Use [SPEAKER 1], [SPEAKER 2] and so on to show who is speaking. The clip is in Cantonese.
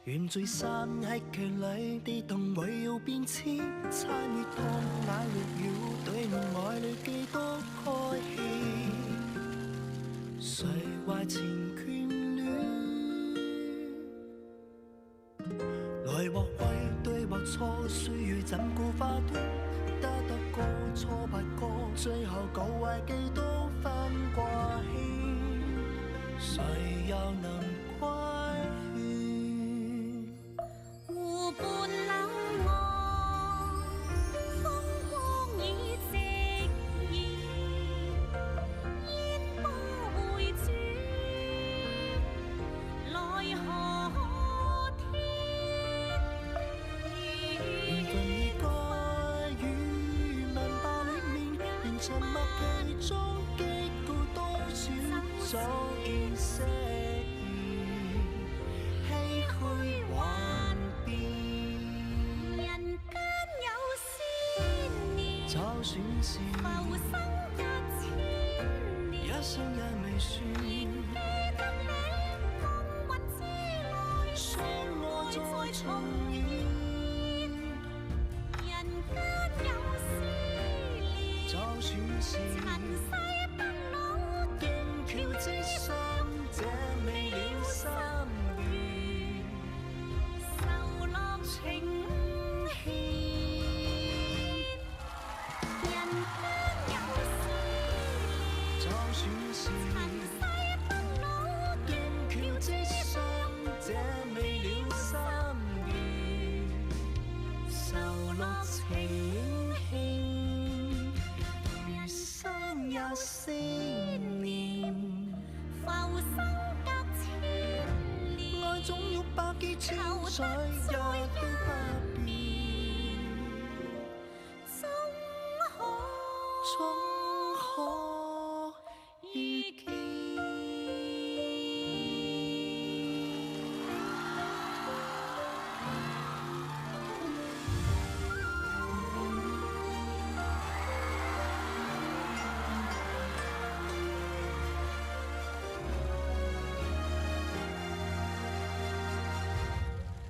[SPEAKER 1] 原聚散喺劇裏，地動會要變遷，參與痛眼淚要對門愛侶幾多開氣，誰懷情眷戀？來或歸，對或錯，歲月怎顧花端？得過錯敗過，最後舊壞幾多番掛牽，誰又能歸？早見識唏噓幻變，人間有思念，就算是浮生一千年，一生也未算。記得你風雲之內，相愛再重現。人間有思念，就算是塵世。之上這未了心願，受落情牽。人間有思念，就算是塵世不老，斷橋之上這未了心願，受落情牽。餘生也思念。浮生隔千年，愛總欲百劫千載，也都不